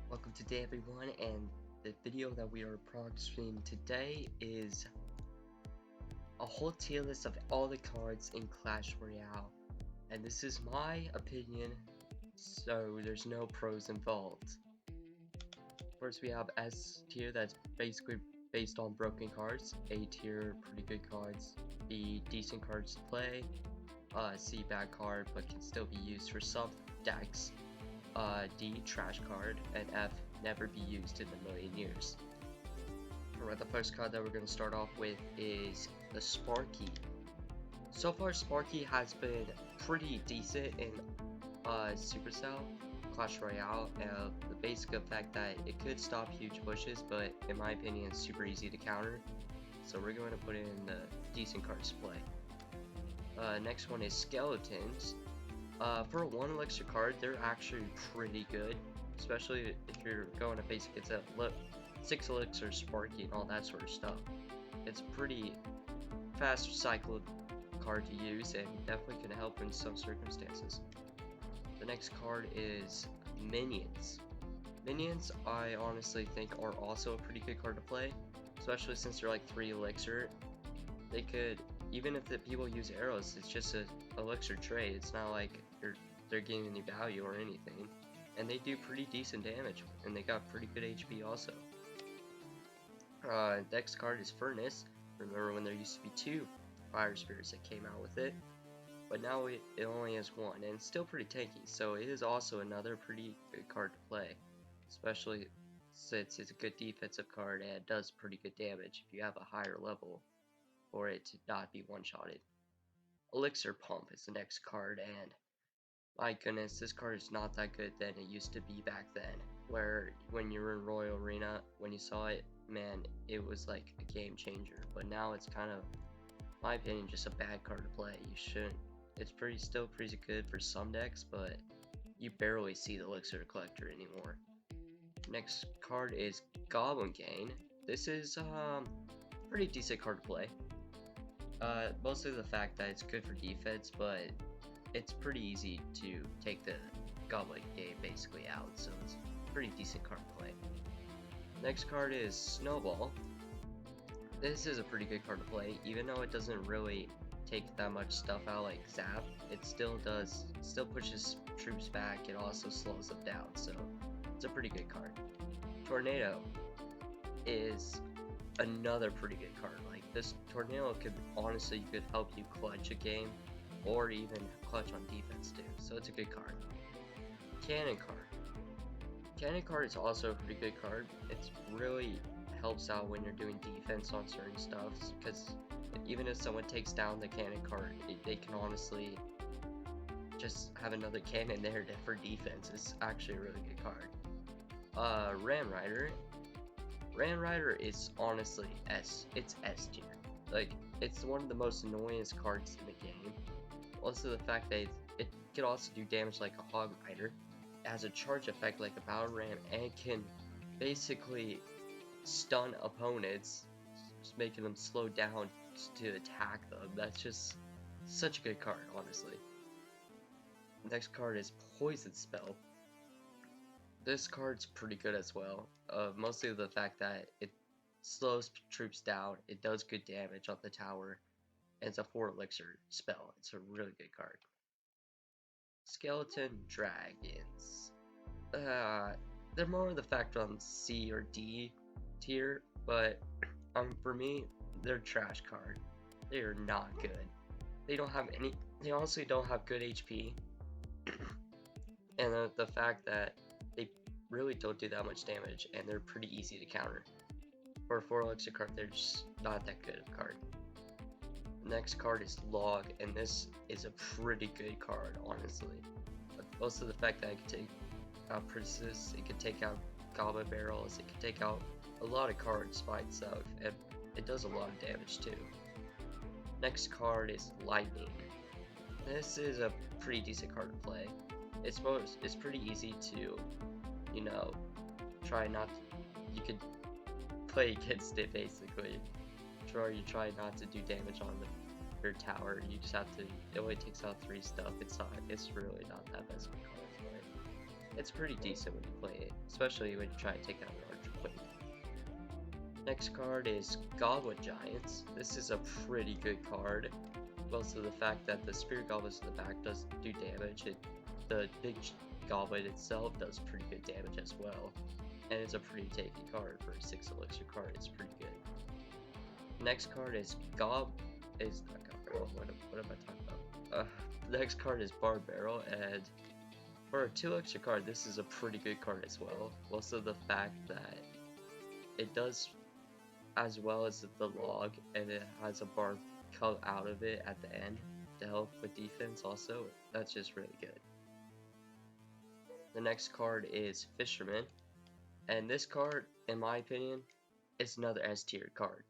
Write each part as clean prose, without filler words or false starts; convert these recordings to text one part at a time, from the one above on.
Welcome today everyone, and the video that we are streaming today is a whole tier list of all the cards in Clash Royale. And this is my opinion, so there's no pros involved. First we have S tier, that's basically based on broken cards. A tier, pretty good cards. B, decent cards to play. C, bad card but can still be used for some decks. D, trash card, and F, never be used in a million years. Alright, the first card that we're going to start off with is the Sparky. So far, Sparky has been pretty decent in Supercell, Clash Royale, and the basic effect that it could stop huge bushes, but in my opinion, it's super easy to counter. So we're going to put in the decent cards to play. Next one is Skeletons. For a 1 Elixir card, they're actually pretty good, especially if you're going to face against a 6 Elixir Sparky and all that sort of stuff. It's a pretty fast cycled card to use and definitely can help in some circumstances. The next card is Minions. Minions, I honestly think, are also a pretty good card to play, especially since they're like 3 Elixir. They could, even if the people use arrows, it's just an Elixir trade. It's not like they're getting any value or anything. And they do pretty decent damage, and they got pretty good HP also. Next card is Furnace. Remember when there used to be 2 fire spirits that came out with it, but now it only has 1, and it's still pretty tanky, so it is also another pretty good card to play, especially since it's a good defensive card and it does pretty good damage if you have a higher level for it to not be one-shotted. Elixir Pump is the next card, and my goodness, this card is not that good than it used to be back then, where when you were in Royal Arena, when you saw it, man, it was like a game changer. But now it's kind of, in my opinion, just a bad card to play. You shouldn't, it's still pretty good for some decks, but you barely see the Elixir Collector anymore. Next card is Goblin Gang. This is pretty decent card to play. Mostly the fact that it's good for defense, but it's pretty easy to take the Goblin Gang basically out, so it's a pretty decent card to play. Next card is Snowball. This is a pretty good card to play, even though it doesn't really take that much stuff out like Zap. It still pushes troops back. It also slows them down, so it's a pretty good card. Tornado is another pretty good card. Like, this Tornado could honestly help you clutch a game, or even clutch on defense too, so it's a good card. Canon card. Cannon card is also a pretty good card. It really helps out when you're doing defense on certain stuff, because even if someone takes down the cannon card, they can honestly just have another cannon there for defense. It's actually a really good card. Ram Rider. Ram Rider is honestly it's S tier. Like, it's one of the most annoyingest cards in the game. Also the fact that it can also do damage like a Hog Rider. It has a charge effect like a Battle Ram, and it can basically stun opponents, just making them slow down to attack them. That's just such a good card, honestly. Next card is Poison Spell. This card's pretty good as well, mostly the fact that it slows troops down, it does good damage on the tower, and it's a 4 Elixir spell. It's a really good card. Skeleton Dragons. They're more of the fact on C or D tier, but for me, they're trash card. They are not good. They honestly don't have good HP, and the fact that they really don't do that much damage, and they're pretty easy to counter. For a 4 Elixir card, they're just not that good of a card. Next card is Log, and this is a pretty good card, honestly. But most of the fact that it can take out Princess, it can take out Goblin Barrels, it can take out a lot of cards by itself, and it does a lot of damage too. Next card is Lightning. This is a pretty decent card to play. It's pretty easy to, you know, you could play against it basically. You try not to do damage on your tower. You just have to. It only takes out 3 stuff. It's really not that best of a card to play. It's pretty decent when you play it, especially when you try to take out an archer quick. Next card is Goblin Giants. This is a pretty good card. Also the fact that the Spirit Goblins in the back does do damage, the big Goblin itself does pretty good damage as well. And it's a pretty tanky card for a 6 elixir card, it's pretty good. Next card is what am I talking about? The next card is Barbarrel, and for a 2 elixir card, this is a pretty good card as well. Also the fact that it does as well as the log, and it has a barb come out of it at the end to help with defense also. That's just really good. The next card is Fisherman, and this card, in my opinion, is another S tier card.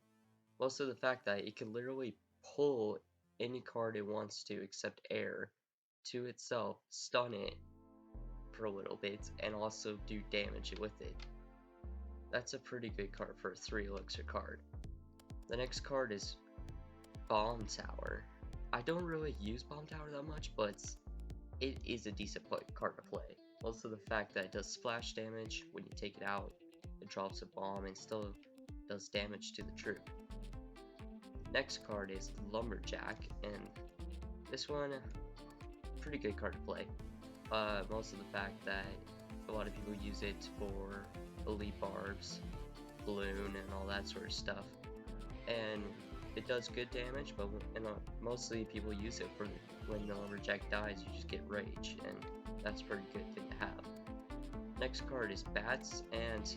Also the fact that it can literally pull any card it wants to except air to itself, stun it for a little bit, and also do damage with it. That's a pretty good card for a 3 elixir card. The next card is Bomb Tower. I don't really use Bomb Tower that much, but it is a decent card to play. Also the fact that it does splash damage when you take it out, it drops a bomb and still does damage to the troop. Next card is Lumberjack, and this one, pretty good card to play. Most of the fact that a lot of people use it for elite Barbs, balloon, and all that sort of stuff. And it does good damage, but mostly people use it for when the Lumberjack dies, you just get rage, and that's a pretty good thing to have. Next card is Bats, and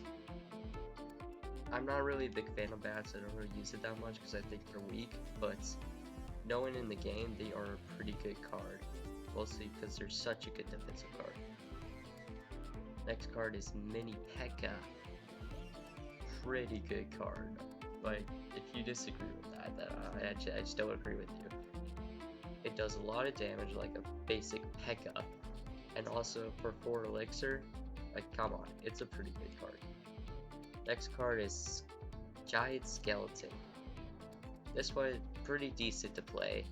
I'm not really a big fan of Bats. I don't really use it that much because I think they're weak, but knowing in the game, they are a pretty good card, mostly because they're such a good defensive card. Next card is Mini Pekka. Pretty good card. Like, if you disagree with that, then I just don't agree with you. It does a lot of damage like a basic Pekka, and also for 4 elixir, like, come on, it's a pretty good card. Next card is Giant Skeleton. This one, pretty decent to play.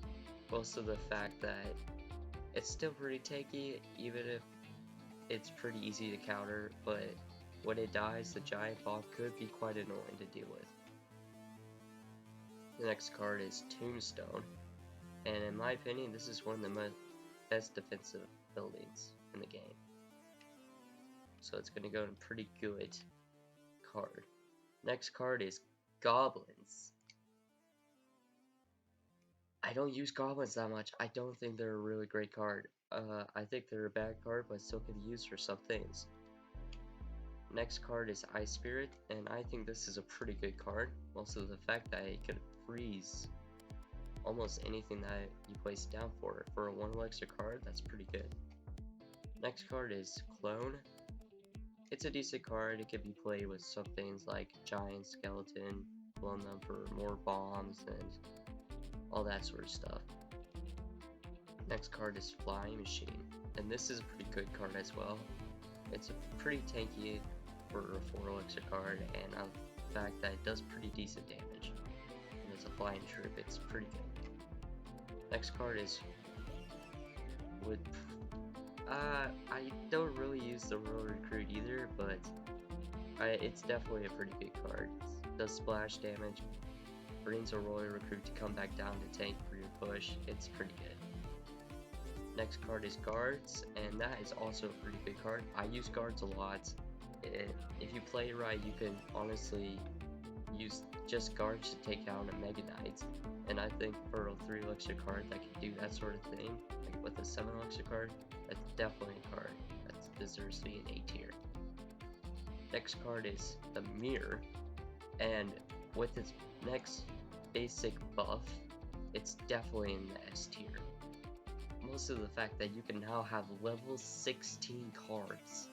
Also the fact that it's still pretty tanky, even if it's pretty easy to counter, but when it dies, the giant bomb could be quite annoying to deal with. The next card is Tombstone, and in my opinion, this is one of the best defensive buildings in the game. So it's going to go in a pretty good card. Next card is Goblins. I don't use Goblins that much. I don't think they're a really great card. I think they're a bad card, but still can be used for some things. Next card is Ice Spirit, and I think this is a pretty good card. Also the fact that it can freeze almost anything that you place it down for. For a 1 elixir card, that's pretty good. Next card is Clone. It's a decent card. It can be played with some things like Giant Skeleton, clone them for more bombs and all that sort of stuff. Next card is Flying Machine, and this is a pretty good card as well. It's a pretty tanky for a 4 elixir card, and the fact that it does pretty decent damage. And it's a flying troop, it's pretty good. Next card is I don't really use the Royal Recruit either, but it's definitely a pretty good card. It does splash damage, brings a Royal Recruit to come back down to tank for your push. It's pretty good. Next card is Guards, and that is also a pretty good card. I use Guards a lot. If you play it right, you can honestly use just Guards to take down a Mega Knight, and I think for a 3 elixir card that can do that sort of thing, like with a 7 elixir card, that's definitely a card that deserves to be an A tier. Next card is the Mirror, and with its next basic buff, it's definitely in the S tier. Most of the fact that you can now have level 16 cards.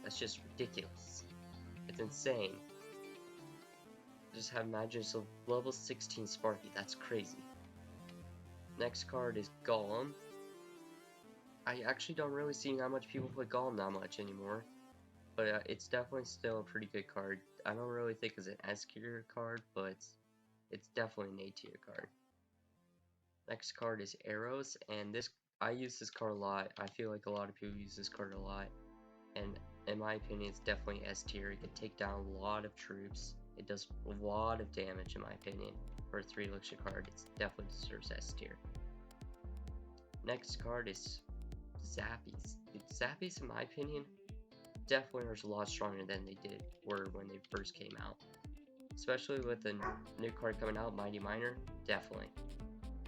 That's just ridiculous. It's insane. Just have magic of level 16 Sparky. That's crazy. Next card is Golem. I actually don't really see how much people play Golem that much anymore, but it's definitely still a pretty good card. I don't really think it's an S tier card, but it's definitely an A tier card. Next card is Arrows, and I use this card a lot. I feel like a lot of people use this card a lot. and in my opinion, it's definitely S tier. It can take down a lot of troops. It does a lot of damage, in my opinion. For a 3 elixir card, it definitely deserves S tier. Next card is Zappies. Zappies, in my opinion, definitely are a lot stronger than they were when they first came out. Especially with the new card coming out, Mighty Miner, definitely.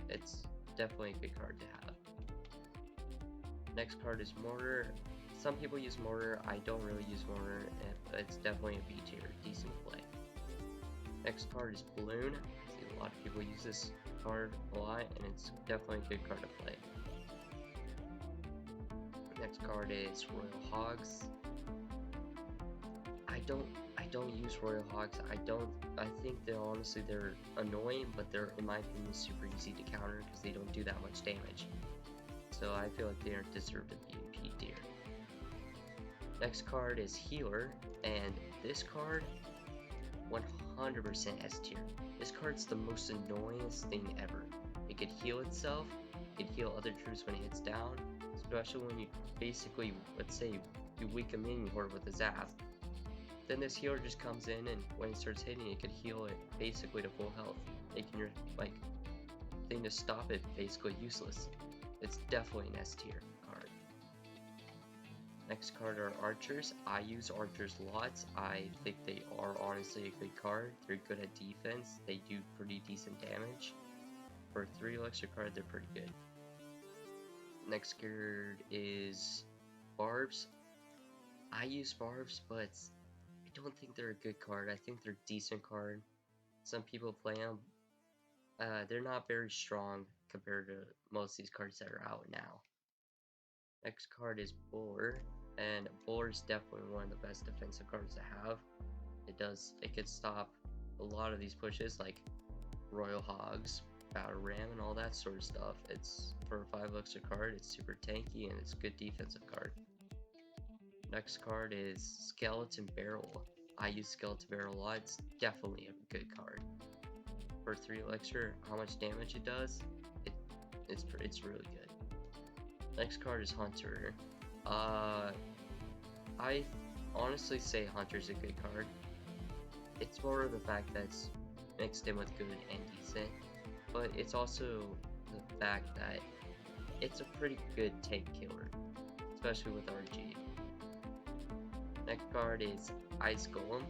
It's definitely a good card to have. Next card is Mortar. Some people use Mortar. I don't really use Mortar, but it's definitely a B tier, decent play. Next card is Balloon. I see a lot of people use this card a lot, and it's definitely a good card to play. Next card is Royal Hogs. I don't use Royal Hogs. I think they're annoying, but they're, in my opinion, super easy to counter because they don't do that much damage. So I feel like they don't deserve to be in P tier. Next card is Healer, and this card 100% S tier. This card's the most annoyingest thing ever. It could heal itself, it could heal other troops when it hits down, especially when you basically, let's say, you weaken a minion horde with a zap. Then this healer just comes in, and when it starts hitting, it could heal it basically to full health, making your thing to stop it basically useless. It's definitely an S tier card. Next card are Archers. I use Archers lots. I think they are honestly a good card. They're good at defense. They do pretty decent damage. For a 3 elixir card, they're pretty good. Next card is Barbs. I use Barbs, but I don't think they're a good card. I think they're a decent card. Some people play them. They're not very strong compared to most of these cards that are out now. Next card is Buller, and Buller is definitely one of the best defensive cards to have. It could stop a lot of these pushes like Royal Hogs, Battle Ram, and all that sort of stuff. It's for a 5 elixir card, it's super tanky, and it's a good defensive card. Next card is Skeleton Barrel. I use Skeleton Barrel a lot. It's definitely a good card. For 3 elixir, how much damage it does, it's really good. Next card is Hunter. I honestly say Hunter's a good card. It's more of the fact that it's mixed in with good and decent, but it's also the fact that it's a pretty good tank killer, especially with RG. Next card is Ice Golem.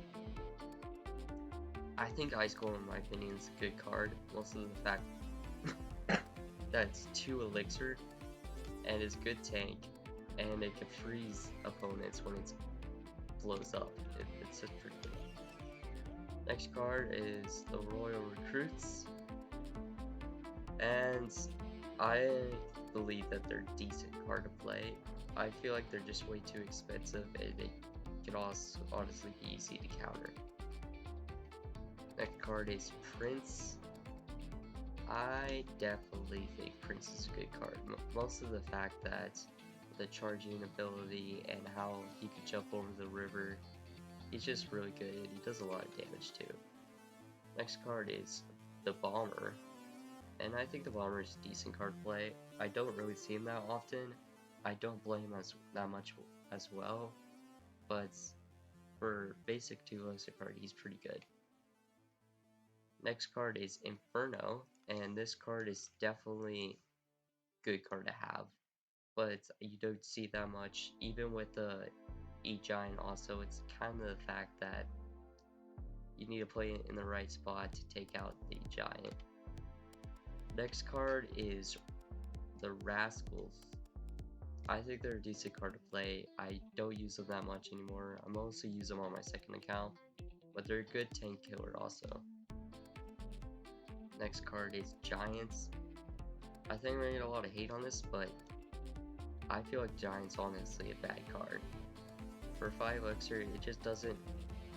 I think Ice Golem, in my opinion, is a good card, mostly the fact that it's 2 elixir and it's good tank, and it can freeze opponents when it blows up. It's just pretty good. Next card is the Royal Recruits, and I believe that they're a decent card to play. I feel like they're just way too expensive, and they can also honestly be easy to counter. Next card is Prince. I definitely think Prince is a good card. Most of the fact that the charging ability and how he can jump over the river, he's just really good. He does a lot of damage too. Next card is the Bomber, and I think the Bomber is a decent card to play. I don't really see him that often. I don't play him that much as well, but for basic 2 elixir card, he's pretty good. Next card is Inferno, and this card is definitely a good card to have, but you don't see that much. Even with the E-Giant also, it's kind of the fact that you need to play it in the right spot to take out the E-Giant. Next card is the Rascals. I think they're a decent card to play. I don't use them that much anymore. I mostly use them on my second account, but they're a good tank killer also. Next card is Giants. I think we're gonna get a lot of hate on this, but I feel like Giants honestly a bad card. For 5 elixir, it just doesn't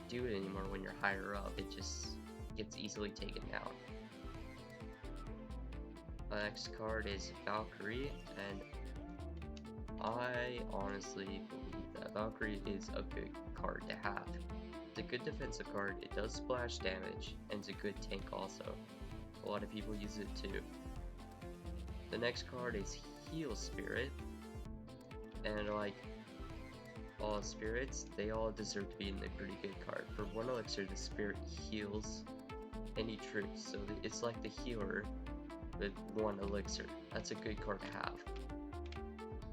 do it anymore when you're higher up. It just gets easily taken down. Next card is Valkyrie, and I honestly believe that Valkyrie is a good card to have. It's a good defensive card, it does splash damage, and it's a good tank also. A lot of people use it too. The next card is Heal Spirit, and like all spirits, they all deserve to be in the pretty good card. For 1 elixir, the spirit heals any troops, so it's like the healer with 1 elixir. That's a good card to have.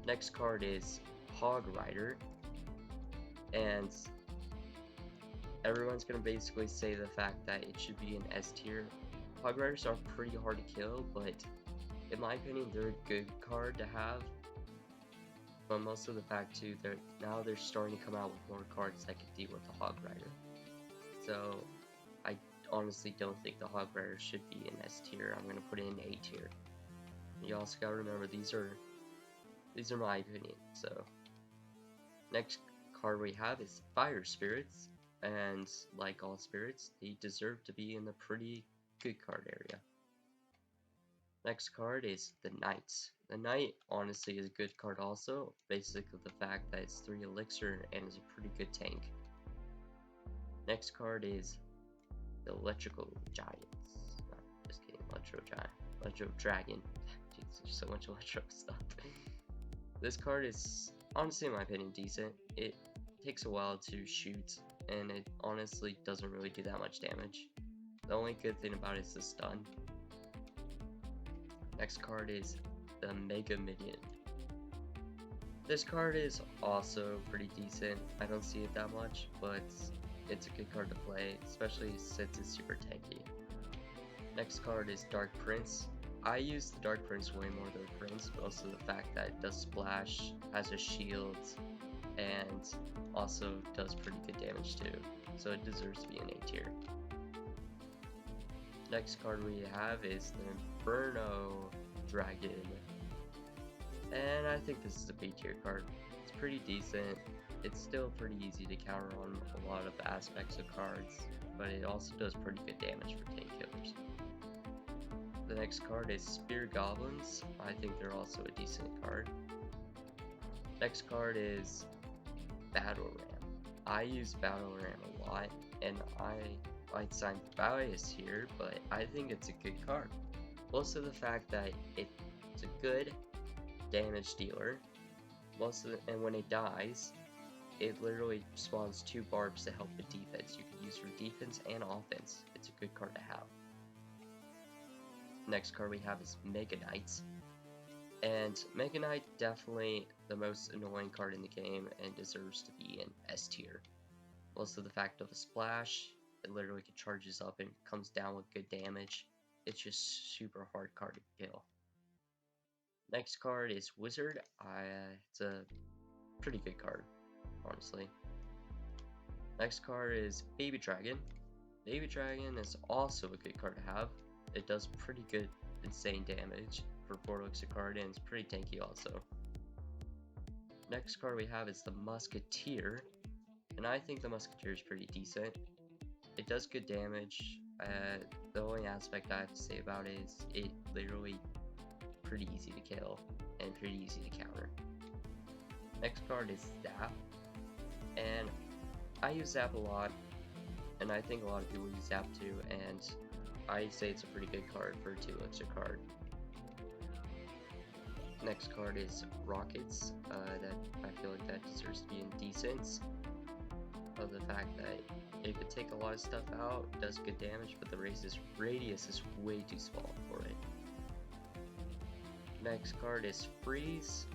Next card is Hog Rider, and everyone's gonna basically say the fact that it should be an S tier. Hog Riders are pretty hard to kill, but in my opinion, they're a good card to have. But most of the fact too, now they're starting to come out with more cards that can deal with the Hog Rider. So I honestly don't think the Hog Rider should be an S tier. I'm gonna put it in A tier. You also gotta remember these are my opinion. So next card we have is Fire Spirits, and like all spirits, they deserve to be in the pretty good card area. Next card is the Knights. The Knight honestly is a good card also, basically the fact that it's 3 elixir and is a pretty good tank. Next card is the Electrical Giants. No, just kidding, Electro Dragon. Jeez, there's so much electro stuff. This card is honestly, in my opinion, decent. It takes a while to shoot, and it honestly doesn't really do that much damage. The only good thing about it is the stun. Next card is the Mega Minion. This card is also pretty decent. I don't see it that much, but it's a good card to play, especially since it's super tanky. Next card is Dark Prince. I use the Dark Prince way more than the Prince, but also the fact that it does splash, has a shield, and also does pretty good damage too, so it deserves to be an A tier. Next card we have is the Inferno Dragon, and I think this is a B tier card. It's pretty decent. It's still pretty easy to counter on a lot of aspects of cards, but it also does pretty good damage for tank killers. The next card is Spear Goblins. I think they're also a decent card. Next card is Battle Ram. I use Battle Ram a lot, and I might sound biased here, but I think it's a good card. Also the fact that it's a good damage dealer. And when it dies, it literally spawns 2 Barbs to help with defense. You can use for defense and offense. It's a good card to have. Next card we have is Mega Knights. And Mega Knight, definitely the most annoying card in the game and deserves to be in S tier. Also the fact of the splash, it literally charges up and comes down with good damage. It's just super hard card to kill. Next card is Wizard. It's a pretty good card, honestly. Next card is Baby Dragon. Baby Dragon is also a good card to have. It does pretty good, insane damage for 4 elixir card, and it's pretty tanky also. Next card we have is the Musketeer, and I think the Musketeer is pretty decent. It does good damage. The only aspect I have to say about it is it literally pretty easy to kill and pretty easy to counter. Next card is Zap, and I use Zap a lot, and I think a lot of people use Zap too, and I say it's a pretty good card for a 2 elixir card. Next card is Rockets. That I feel like that deserves to be in decent. Of the fact that it could take a lot of stuff out, does good damage, but the radius is way too small for it. Next card is Freeze.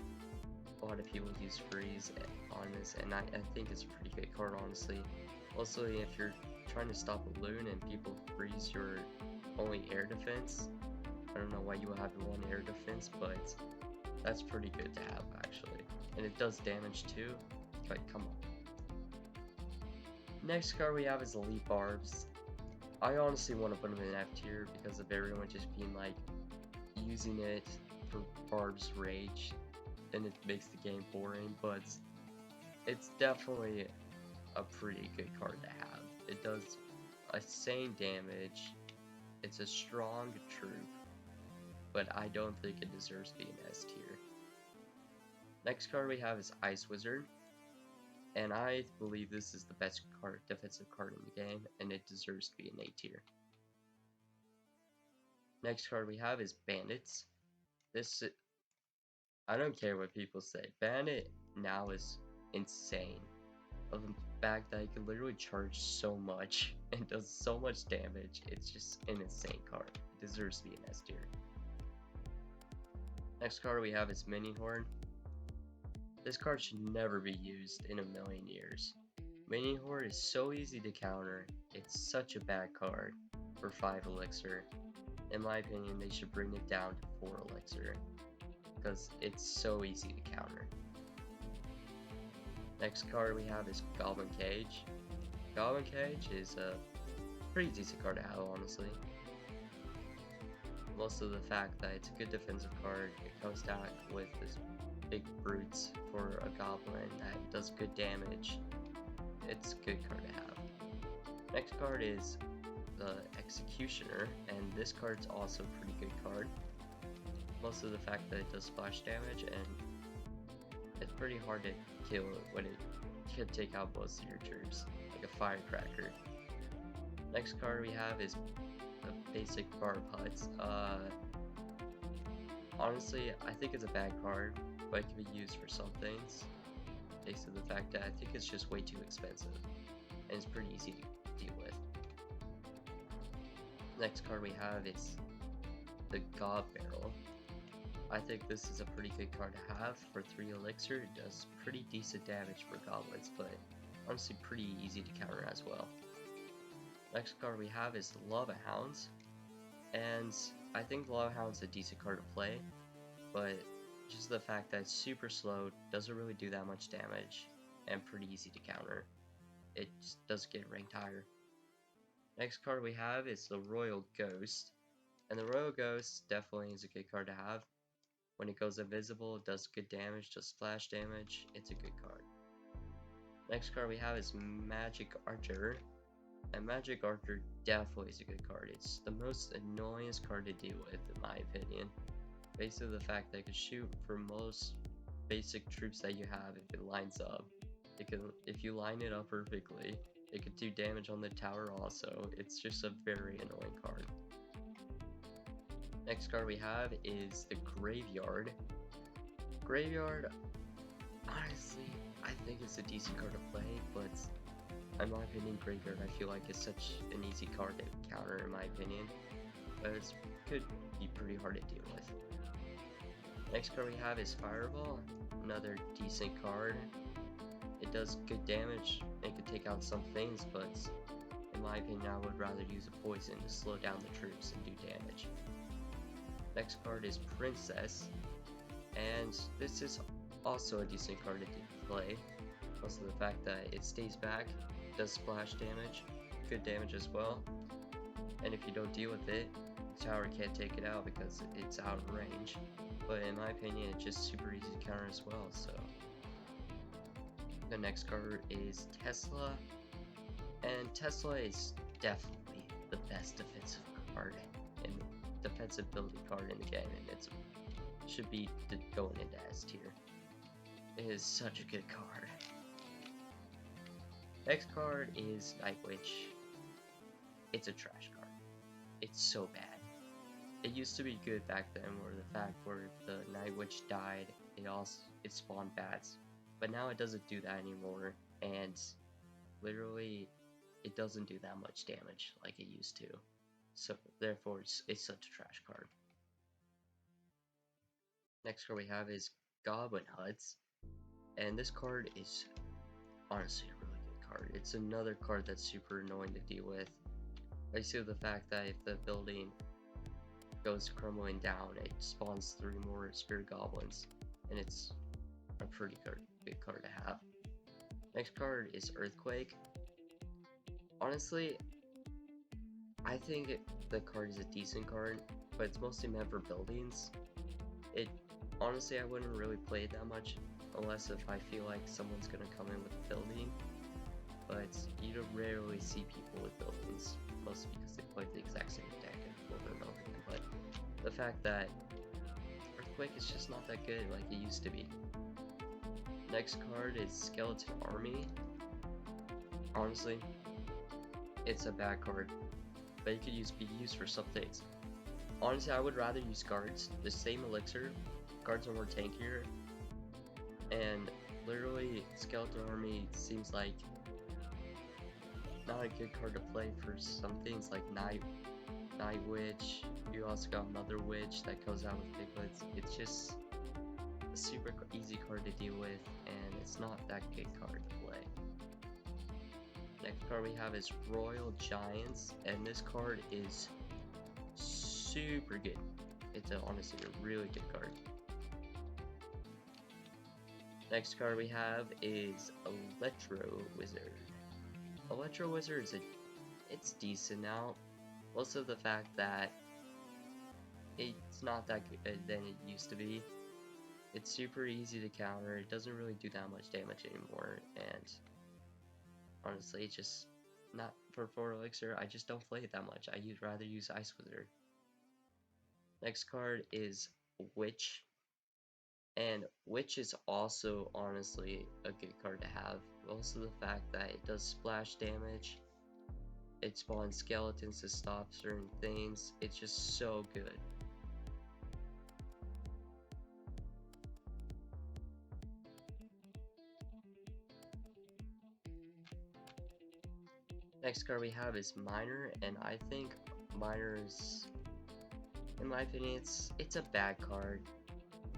A lot of people use Freeze on this, and I think it's a pretty good card, honestly. Also, if you're trying to stop a loon and people freeze your only air defense, I don't know why you would have one air defense, but that's pretty good to have actually. And it does damage too. Like, come on. Next card we have is Elite Barbs. I honestly want to put them in F tier because of everyone just being like using it for Barbs Rage, and it makes the game boring, but it's definitely a pretty good card to have. It does insane damage. It's a strong troop, but I don't think it deserves to be an S tier. Next card we have is Ice Wizard, and I believe this is the best defensive card in the game, and it deserves to be an A tier. Next card we have is Bandits. I don't care what people say. Bandit now is insane. of the fact that it can literally charge so much and does so much damage. It's just an insane card. It deserves to be an S tier. Next card we have is Minion. This card should never be used in a million years. Minion is so easy to counter. It's such a bad card for 5 Elixir. In my opinion, they should bring it down to 4 Elixir because it's so easy to counter. Next card we have is Goblin Cage. Goblin Cage is a pretty decent card to have, honestly. Most of the fact that it's a good defensive card. It comes down with this big brutes for a goblin that does good damage. It's a good card to have. Next card is the Executioner, and this card's also a pretty good card. Most of the fact that it does splash damage, and it's pretty hard to kill it when it can take out most of your troops, like a firecracker. Next card we have is the basic Barb Huts. Honestly, I think it's a bad card, but it can be used for some things. Based on the fact that I think it's just way too expensive, and it's pretty easy to deal with. Next card we have is the Gob Barrel. I think this is a pretty good card to have for 3 Elixir. It does pretty decent damage for goblins, but honestly pretty easy to counter as well. Next card we have is the Lava Hounds, and I think Lava Hounds is a decent card to play, but just the fact that it's super slow, doesn't really do that much damage, and pretty easy to counter. It just does get ranked higher. Next card we have is the Royal Ghost, and the Royal Ghost definitely is a good card to have. When it goes invisible, it does good damage, does splash damage. It's a good card. Next card we have is Magic Archer, and Magic Archer definitely is a good card. It's the most annoyingest card to deal with, in my opinion. Basically the fact that it can shoot for most basic troops that you have if it lines up. If you line it up perfectly, it can do damage on the tower also. It's just a very annoying card. Next card we have is the Graveyard. Graveyard, honestly, I think it's a decent card to play, but in my opinion, Graveyard I feel like is such an easy card to counter, in my opinion, but it could be pretty hard to deal with. Next card we have is Fireball, another decent card. It does good damage, it can take out some things, but in my opinion I would rather use a poison to slow down the troops and do damage. Next card is Princess, and this is also a decent card to play. Most of the fact that it stays back, does splash damage, good damage as well, and if you don't deal with it, the tower can't take it out because it's out of range. But in my opinion, it's just super easy to counter as well. So the next card is Tesla, and Tesla is definitely the best defensive card and defensive building card in the game, and it should be going into S tier. It is such a good card. Next card is Night Witch. It's a trash card. It's so bad. It used to be good back then, where the fact where the Night Witch died, it spawned bats, but now it doesn't do that anymore, and literally it doesn't do that much damage like it used to. So therefore it's such a trash card. Next card we have is Goblin Huts, and this card is honestly a really good card. It's another card that's super annoying to deal with. Basically the fact that if the building goes crumbling down, it spawns 3 more spirit goblins, and it's a pretty good card to have. Next card is Earthquake. Honestly, I think the card is a decent card, but it's mostly meant for buildings. Honestly, I wouldn't really play it that much unless if I feel like someone's gonna come in with a building, but you don't rarely see people with buildings, mostly because they play the exact same deck over and over again. But the fact that Earthquake is just not that good like it used to be. Next card is Skeleton Army. Honestly, it's a bad card, but it could be used for some things. Honestly, I would rather use guards. The same elixir, guards are more tankier, and literally, Skeleton Army seems like not a good card to play for some things like Night Witch. You also got Mother Witch that goes out with piglets. It's just a super easy card to deal with, and it's not that good card to play. Next card we have is Royal Giants, and this card is super good. It's honestly a really good card. Next card we have is Electro Wizard. Electro Wizard it's decent now. Most of the fact that it's not that good than it used to be. It's super easy to counter. It doesn't really do that much damage anymore, and honestly, it's just not for Elixir. I just don't play it that much. I rather use Ice Wizard. Next card is Witch, and Witch is also honestly a good card to have. Also the fact that it does splash damage. It spawns skeletons to stop certain things. It's just so good. Next card we have is Miner, and I think Miner is, in my opinion, it's a bad card,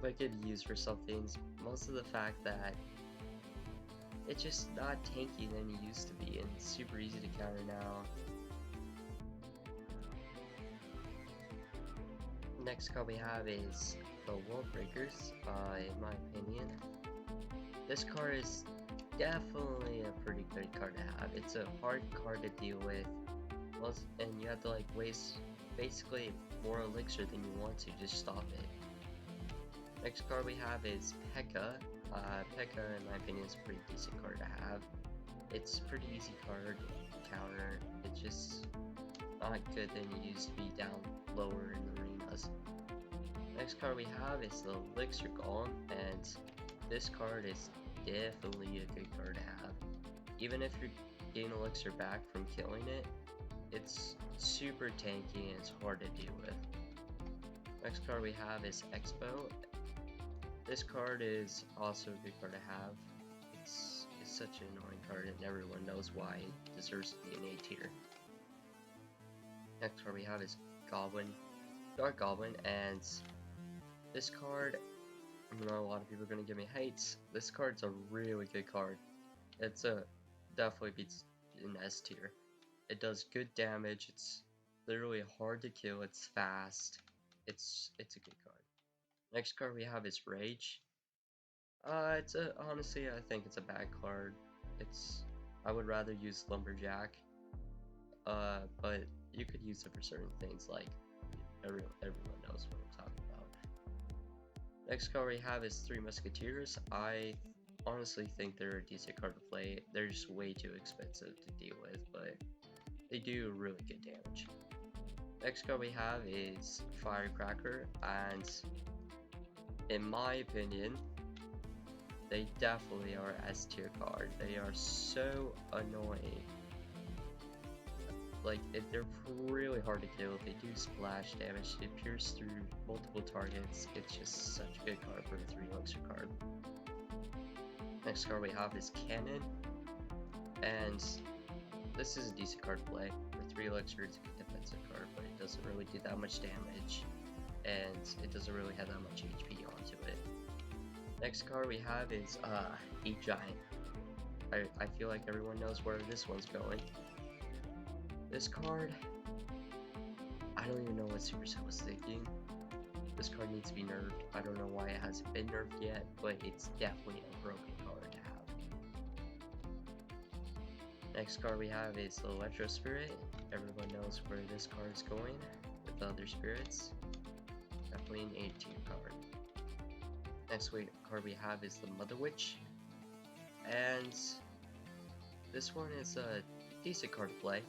but it could be used for some things. Most of the fact that it's just not tanky than it used to be, and it's super easy to counter now. Next card we have is the Wall Breakers. In my opinion, this card is definitely a pretty good card to have. It's a hard card to deal with, and you have to like waste basically more elixir than you want to just stop it. Next card we have is Pekka. Pekka, in my opinion, is a pretty decent card to have. It's a pretty easy card to counter. It's just not good than it used to be down lower in the arenas. Next card we have is the Elixir Golem, and this card is definitely a good card to have. Even if you're getting elixir back from killing it, it's super tanky and it's hard to deal with. Next card we have is Expo. This card is also a good card to have. It's such an annoying card and everyone knows why it deserves to be an A tier. Next card we have is Dark Goblin, and this card, I know a lot of people are going to give me hates. This card's a really good card. It's definitely beats an S tier. It does good damage. It's literally hard to kill. It's fast. It's a good card. Next card we have is Rage. Honestly, I think it's a bad card. I would rather use Lumberjack. But you could use it for certain things, like everyone knows what I'm talking about. Next card we have is 3 Musketeers. I honestly think they're a decent card to play. They're just way too expensive to deal with, but they do really good damage. Next card we have is Firecracker, and in my opinion, they definitely are S tier card. They are so annoying. Like, they're really hard to kill. They do splash damage. They pierce through multiple targets. It's just such a good card for a 3 elixir card. Next card we have is Canon, and this is a decent card to play. For 3 elixir, it's a good defensive card, but it doesn't really do that much damage, and it doesn't really have that much HP onto it. Next card we have is E-Giant. I feel like everyone knows where this one's going. This card, I don't even know what Supercell was thinking. This card needs to be nerfed. I don't know why it hasn't been nerfed yet, but it's definitely a broken card to have. Next card we have is the Electro Spirit. Everyone knows where this card is going with the other spirits. Definitely an A tier card. Next card we have is the Mother Witch, and this one is a decent card to play,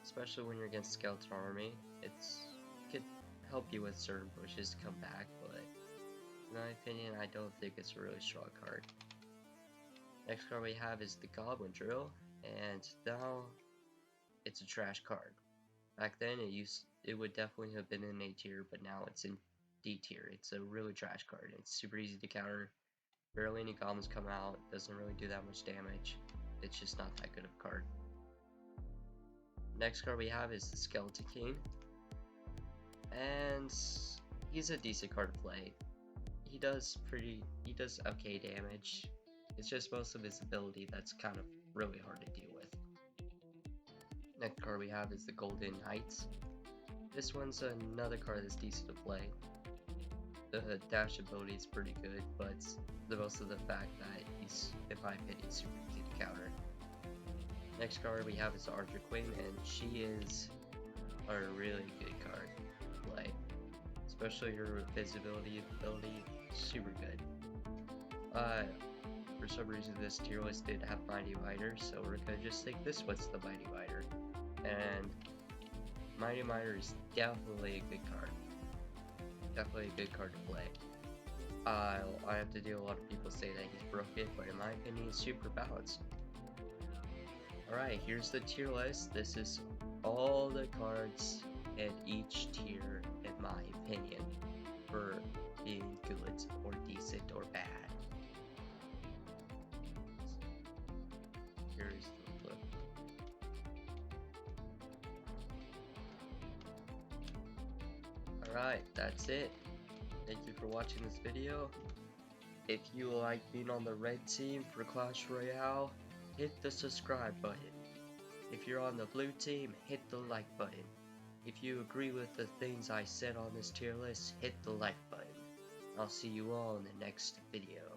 especially when you're against Skeleton Army. It could help you with certain pushes to come back, but in my opinion, I don't think it's a really strong card. Next card we have is the Goblin Drill, and now it's a trash card. Back then it would definitely have been in A tier, but now it's in D tier. It's a really trash card. It's super easy to counter. Barely any goblins come out, doesn't really do that much damage. It's just not that good of a card. Next card we have is the Skeleton King. And he's a decent card to play. He does okay damage. It's just most of his ability that's kind of really hard to deal with. Next card we have is the Golden Knights. This one's another card that's decent to play. The dash ability is pretty good, but the most of the fact that he's, in my opinion, super easy to counter. Next card we have is the Archer Queen, and she is a really good card to play. Especially her visibility ability, super good. For some reason this tier list did have Mighty Miter, so we're gonna just think this one's the Mighty Miter. And Mighty Miter is definitely a good card. Definitely a good card to play. I have to deal with a lot of people say that he's broken, but in my opinion he's super balanced. Alright, here's the tier list. This is all the cards in each tier, in my opinion, for being good or decent or bad. Here's the flip. Alright, that's it. Thank you for watching this video. If you like being on the red team for Clash Royale, hit the subscribe button. If you're on the blue team, hit the like button. If you agree with the things I said on this tier list, hit the like button. I'll see you all in the next video.